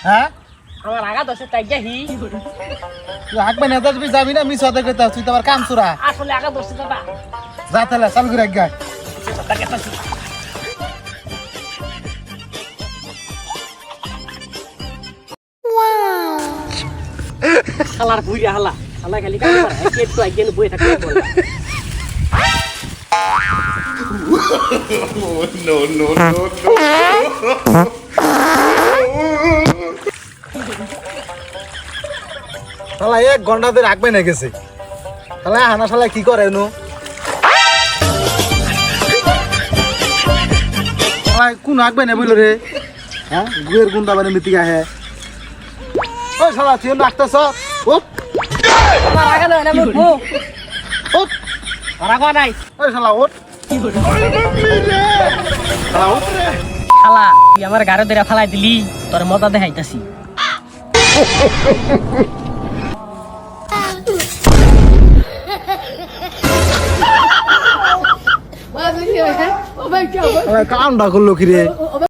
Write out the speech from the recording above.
হ্যাঁ আমার আগা দশে তাই যাহি তুই হাঁকবে না তুই যাবি না মিস হতে কইতা তুই তো আবার কাম চুরা আসলে আগা দশে দাদা যা তাহলে চাল করে আজ্ঞা হালার বুইরা হালা হালা খালি কাম করে একটু আইগেন বই থাকে বল No, no, no, no. শালা 1 ঘন্টা ধরে রাখবে না গেছে শালা হানা শালা কি করে নু শালা কোন রাখবে না বইলো রে হ্যাঁ গুয়ের গুন্ডা মানে মিটিং আহে ওই শালা তুই রাখতেছ ওপ আমার আগা না মু ওপ রাগা নাই ওই শালা ওঠ শালা ওঠ রে হালা তুই আমার গাড়ি ধরে ফালাই দিলি তোর মজা দেখাইতাছি কামটা করলো কি রে